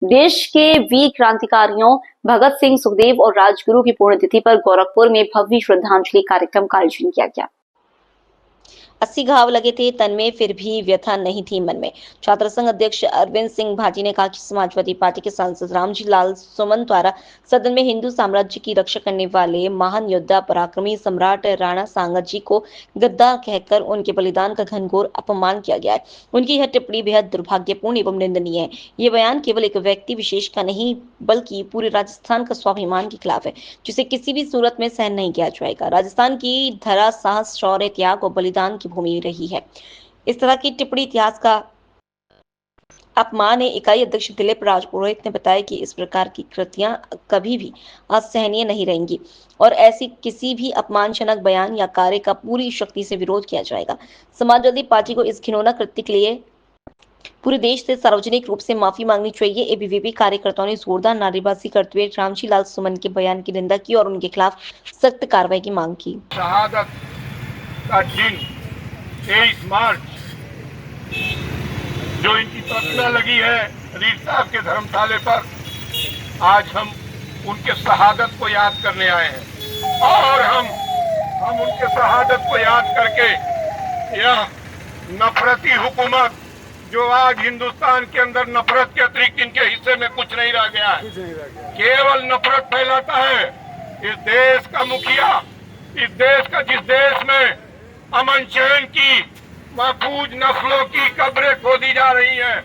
देश के वीर क्रांतिकारियों भगत सिंह, सुखदेव और राजगुरु की पुण्यतिथि पर गोरखपुर में भव्य श्रद्धांजलि कार्यक्रम का आयोजन किया गया। 80 घाव लगे थे तन में, फिर भी व्यथा नहीं थी मन में। छात्र संघ अध्यक्ष अरविंद सिंह भाटी ने कहा कि समाजवादी पार्टी के सांसद रामजी लाल सुमन द्वारा सदन में हिंदू साम्राज्य की रक्षा करने वाले महान योद्धा पराक्रमी सम्राट राणा सांगत जी को गद्दार कहकर उनके बलिदान का घनघोर अपमान किया गया है। उनकी यह टिप्पणी बेहद दुर्भाग्यपूर्ण एवं निंदनीय है। ये बयान केवल एक व्यक्ति विशेष का नहीं बल्कि पूरे राजस्थान का स्वाभिमान के खिलाफ है, जिसे किसी भी सूरत में सहन नहीं किया जाएगा। राजस्थान की धरा साहस, शौर्य, त्याग और बलिदान की भूमि रही है। इस तरह की टिप्पणी इतिहास का अपमान है। इकाई अध्यक्ष दिलीप राजपुरोहित ने बताया कि इस प्रकार की कृतियां कभी भी असहनीय नहीं रहेंगी और ऐसी किसी भी अपमानजनक बयान या कार्य का पूरी शक्ति से विरोध किया जाएगा। समाजवादी पार्टी को इस घिनौना कृत्य के लिए पूरे देश से सार्वजनिक रूप से माफी मांगनी चाहिए। एबीवीपी कार्यकर्ताओं ने जोरदार नारेबाजी करते हुए रामजी लाल सुमन के बयान की निंदा की और उनके खिलाफ सख्त कार्रवाई की मांग की। शहादत का दिन 23 मार्च जो इनकी प्रतिमा लगी है रीड साहब के धर्मशाले पर, आज हम उनके शहादत को याद करने आए हैं और हम उनके शहादत को याद करके यह नफरती हुकूमत जो आज हिंदुस्तान के अंदर नफरत के अतिरिक्त इनके हिस्से में कुछ नहीं रह गया है, केवल नफरत फैलाता है। इस देश का मुखिया, इस देश का, जिस देश में अमन चैन की महफूज नस्लों की कब्रें खोदी जा रही हैं,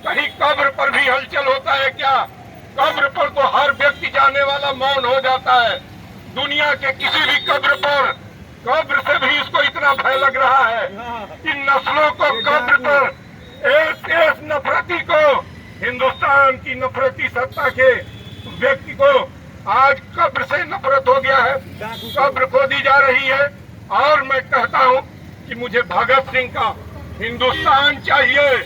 कहीं कब्र पर भी हलचल होता है क्या? कब्र पर तो हर व्यक्ति जाने वाला मौन हो जाता है। दुनिया के किसी भी कब्र से भी इसको इतना भय लग रहा है। इन नस्लों को कब्र पर एक नफरती को, हिंदुस्तान की नफरती सत्ता के व्यक्ति को आज कब्र से नफरत हो गया है, कब्र खोदी जा रही है। और मैं कहता हूं कि मुझे भगत सिंह का हिंदुस्तान चाहिए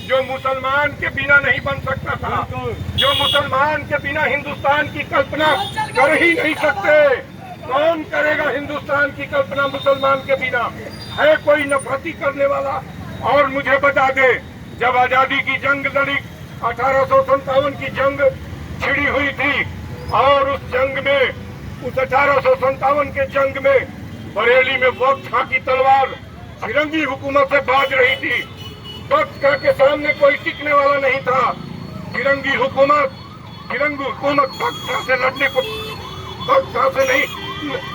जो मुसलमान के बिना नहीं बन सकता था, जो मुसलमान के बिना हिंदुस्तान की कल्पना कर ही नहीं सकते। कौन करेगा हिंदुस्तान की कल्पना मुसलमान के बिना? है कोई नफरती करने वाला? और मुझे बता दे, जब आजादी की जंग लड़ी, 1857 की जंग छिड़ी हुई थी और उस जंग में, उस 1857 के जंग में बरेली में वक्त खां की तलवार फिरंगी हुकूमत से बाज रही थी। वक्त खां के सामने कोई टिकने वाला नहीं था। फिरंगी हुकूमत वक्त खां से लड़ने को, वक्त खां से नहीं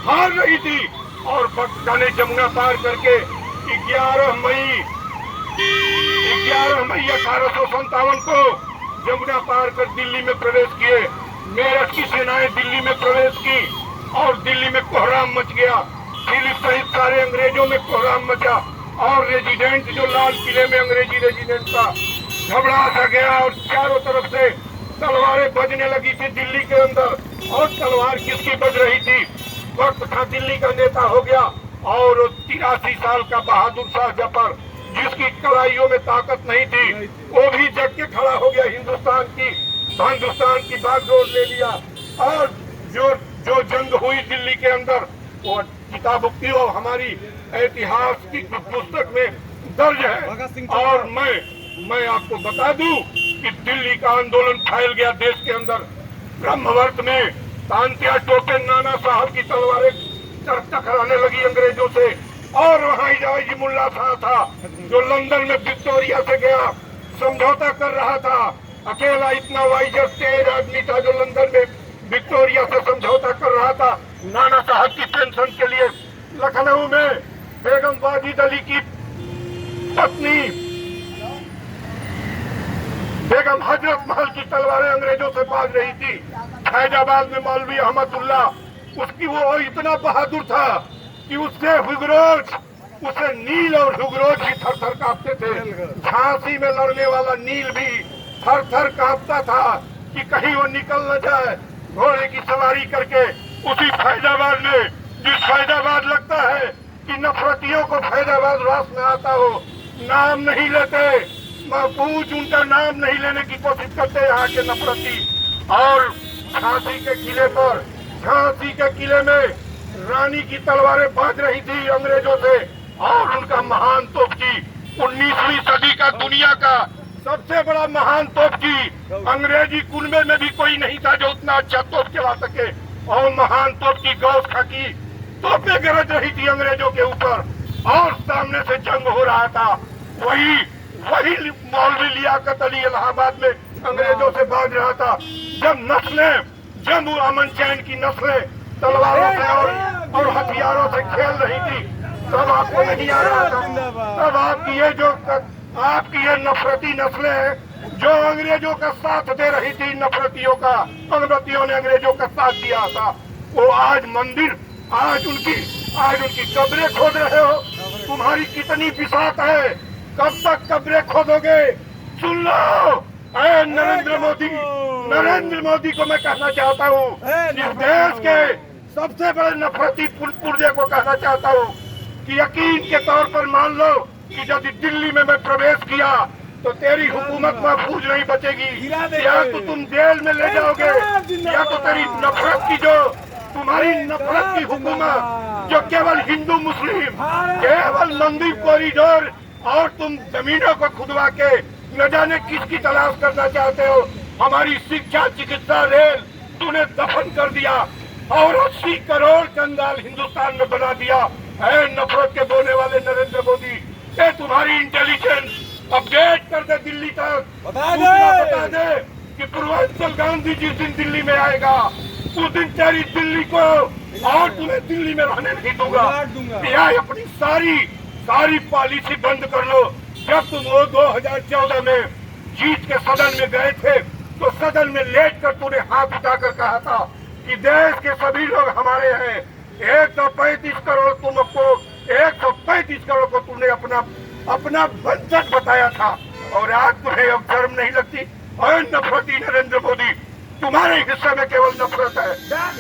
हार रही थी और वक्त खां ने जमुना पार करके 11 मई 1857 को जमुना पार कर दिल्ली में प्रवेश किए। मेरठ की सेनाएं दिल्ली में प्रवेश की और दिल्ली में कोहराम मच गया। दिल्ली सहित सारे अंग्रेजों में कोहराम मचा और रेजिडेंट जो लाल किले में अंग्रेजी रेजिडेंट था घबरा सा गया और चारों तरफ से तलवारें बजने लगी थी दिल्ली के अंदर। और तलवार किसकी बज रही थी? वक्त खां दिल्ली का नेता हो गया और 83 साल का बहादुर शाह जफर, जिसकी कलाइयों में ताकत नहीं थी, वो भी जग के खड़ा हो गया। हिंदुस्तान की बागडोर ले लिया और जो जंग हुई दिल्ली के अंदर वो किताबों हमारी इतिहास की पुस्तक में दर्ज है। और मैं आपको बता दूं कि दिल्ली का आंदोलन फैल गया देश के अंदर। ब्रह्मवर्त में तांत्या टोपे नाना साहब की तलवारें टकराने लगी अंग्रेजों से और वहाँ इजाजी मुल्ला था जो लंदन में विक्टोरिया से गया, समझौता कर रहा था। अकेला इतना वाइजर तेज आदमी था जो लंदन में विक्टोरिया से समझौता कर रहा था नाना साहब की पेंशन के लिए। लखनऊ में बेगम वाजिद अली की पत्नी बेगम हजरत महल की तलवारें अंग्रेजों से बाज रही थी। फैजाबाद में मौलवी अहमदुल्ला, उसकी वो इतना बहादुर था कि उसे नील और हुगरोज भी थर थर कांपते थे। झांसी में लड़ने वाला नील भी थर थर कांपता था कि कहीं वो निकल न जाए घोड़े की सवारी करके। उसी फैजाबाद में, जिस फैजाबाद लगता है कि नफरतियों को फैजाबाद रास में आता हो, नाम नहीं लेते, महफूज उनका नाम नहीं लेने की कोशिश करते यहाँ के नफरती। और झांसी के किले में रानी की तलवारें बाज रही थी अंग्रेजों से और उनका महान तोपची 19वीं सदी का दुनिया का सबसे बड़ा महान तोपची अंग्रेजी कुनबे में भी कोई नहीं था जो उतना अच्छा तोप चला सके। और महान तोपची गौस खां की तोपें गरज रही थी अंग्रेजों के ऊपर और सामने से जंग हो रहा था। वही मौलवी लियाकत अली इलाहाबाद में अंग्रेजों से भाग रहा था। जब अमन चैन की नस्लें तलवारों से और हथियारों से खेल रही थी, तब आपको नहीं आ रहा था। तब आपकी ये नफरती नस्लें हैं जो अंग्रेजों का साथ दे रही थी। नफरतियों ने अंग्रेजों का साथ दिया था। वो आज उनकी कब्रें खोद रहे हो। तुम्हारी कितनी बिसात है, कब तक कब्रें खोदोगे? सुन लो नरेंद्र मोदी को मैं कहना चाहता हूँ, इस देश के सबसे बड़े नफरती पुर्जे को कहना चाहता हूँ कि यकीन के तौर पर मान लो कि यदि दिल्ली में मैं प्रवेश किया तो तेरी हुकूमत महफूज नहीं बचेगी। या तो तुम जेल में ले जाओगे या तो तेरी तुम्हारी नफरत की हुकूमत जो केवल हिंदू मुस्लिम, केवल मंदिर कॉरिडोर और तुम जमीनों को खुदवा के न जाने किसकी तलाश करना चाहते हो। हमारी शिक्षा, चिकित्सा, रेल तूने दफन कर दिया और 80 करोड़ कंगाल हिंदुस्तान में बना दिया। है नफरत के बोलने वाले नरेंद्र मोदी, ये तुम्हारी इंटेलिजेंस अपडेट कर दे, दिल्ली तक बता दे कि पूर्वांचल गांधी जिस दिन दिल्ली में आएगा उस दिन तेरी दिल्ली को और तुम्हें दिल्ली में रहने नहीं दूंगा। यह अपनी सारी पॉलिसी बंद कर लो। जब तुम वो 2014 में जीत के सदन में गए थे तो सदन में लेट कर तूने हाथ उठाकर कहा था कि देश के सभी लोग हमारे हैं। 135 करोड़ तुमको 135 करोड़ को तुमने अपना बंधन बताया था और आज तुम्हें अब शर्म नहीं लगती? और नफरती नरेंद्र मोदी, तुम्हारे हिस्से में केवल नफरत है।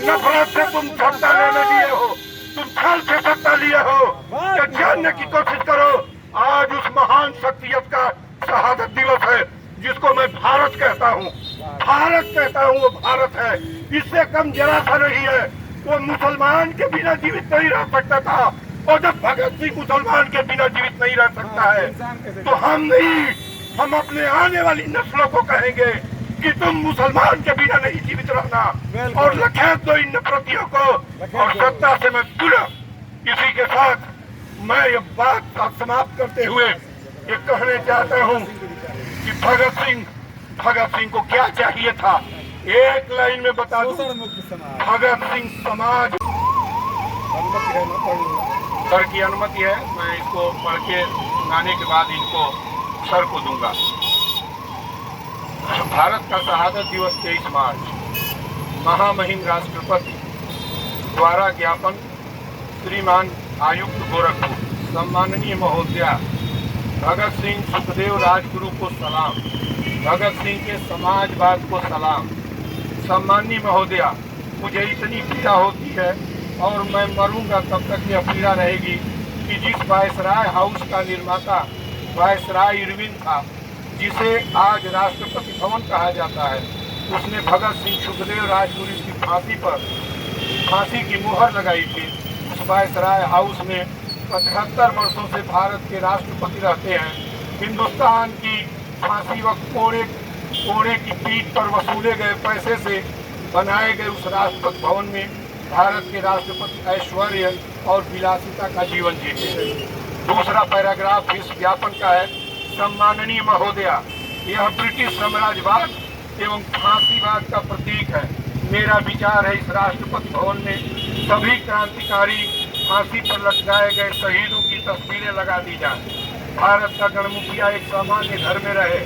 नफरत से तुम सत्ता लेने लिए हो, तुम छल से सत्ता लिए हो। क्या जानने की कोशिश करो, आज उस महान शख्सियत का शहादत दिवस है जिसको मैं भारत कहता हूँ। वो भारत है, इससे कम जरा सा नहीं है। वो मुसलमान के बिना जीवित नहीं रह सकता था और जब भगत सिंह मुसलमान के बिना जीवित नहीं रह सकता है तो हम अपने आने वाली नस्लों को कहेंगे कि तुम मुसलमान के बिना नहीं जीवित रहना और लखेत दो इन नफरतियों को। और सत्ता से मैं पूरा इसी के साथ मैं ये बात समाप्त करते हुए ये कहने चाहता हूँ कि भगत सिंह को क्या चाहिए था, एक लाइन में बता दूं। भगत सिंह समाज सर की अनुमति है, मैं इसको पढ़ के सुनाने के बाद इनको सर को दूंगा। भारत का शहादत दिवस 23 मार्च महामहिम राष्ट्रपति द्वारा ज्ञापन श्रीमान आयुक्त गोरखपुर, सम्माननीय महोदया भगत सिंह सुखदेव राजगुरु को सलाम, भगत सिंह के समाजवाद को सलाम। सम्माननीय महोदया, मुझे इतनी पीड़ा होती है और मैं मरूंगा तब तक यह पीड़ा रहेगी कि जिस वायसराय हाउस का निर्माता वायसराय इरविन था, जिसे आज राष्ट्रपति भवन कहा जाता है, उसने भगत सिंह सुखदेव राजगुरु की फांसी की मुहर लगाई थी। उस वायसराय हाउस में 75 वर्षों से भारत के राष्ट्रपति रहते हैं। हिंदुस्तान की फांसी व कोड़े की पीठ पर वसूले गए पैसे से बनाए गए उस राष्ट्रपति भवन में भारत के राष्ट्रपति ऐश्वर्य और विलासिता का जीवन जीते हैं। दूसरा पैराग्राफ इस ज्ञापन का है। सम्माननीय महोदया, यह ब्रिटिश साम्राज्यवाद एवं फांसीवाद का प्रतीक है। मेरा विचार है इस राष्ट्रपति भवन में सभी क्रांतिकारी फांसी पर लटकाए गए शहीदों की तस्वीरें लगा दी जाएं। भारत का गणमुखिया एक सामान्य घर में रहे,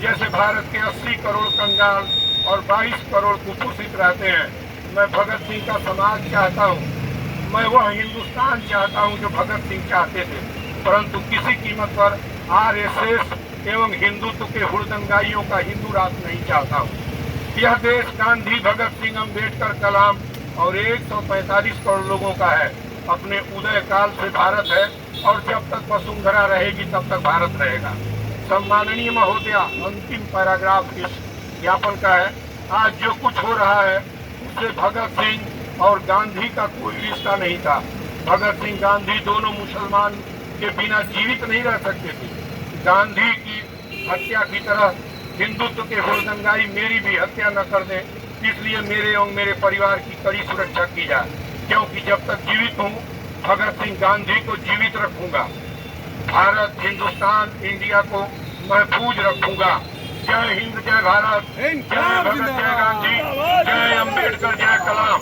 जैसे भारत के 80 करोड़ कंगाल और 22 करोड़ कुपोषित रहते हैं। मैं भगत सिंह का समाज चाहता हूँ, मैं वह हिंदुस्तान चाहता हूँ जो भगत सिंह चाहते थे, परंतु किसी कीमत पर आरएसएस एवं हिंदुत्व के हुड़दंगाइयों का हिंदू राष्ट्र नहीं चाहता हूँ। यह देश गांधी, भगत सिंह, अम्बेडकर, कलाम और 145 करोड़ लोगों का है। अपने उदय काल से भारत है और जब तक वसुंधरा रहेगी तब तक भारत रहेगा। सम्माननीय महोदया, अंतिम पैराग्राफ इस ज्ञापन का है। आज जो कुछ हो रहा है उससे भगत सिंह और गांधी का कोई रिश्ता नहीं था। भगत सिंह, गांधी दोनों मुसलमान के बिना जीवित नहीं रह सकते थे। गांधी की हत्या की तरह हिंदुत्व के हुड़दंगाई मेरी भी हत्या न कर दे, इसलिए मेरे एवं मेरे परिवार की कड़ी सुरक्षा की जाए। क्योंकि जब तक जीवित हूँ भगत सिंह गांधी को जीवित रखूंगा, भारत हिंदुस्तान इंडिया को महफूज रखूंगा। जय हिंद, जय भारत, जय भगत, जय गांधी, जय अम्बेडकर, जय कलाम।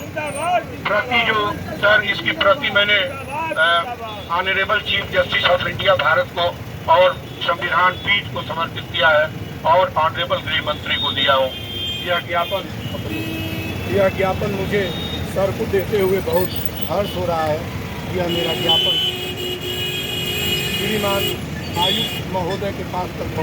प्रति जो सर इसकी प्रति मैंने honourable chief justice of India Bharat को और संविधान पीठ को समर्पित किया है और ऑनरेबल गृह मंत्री को दिया हूँ। यह ज्ञापन मुझे सर को देते हुए बहुत हर्ष हो रहा है। यह मेरा ज्ञापन श्रीमान आयुक्त महोदय के पास तक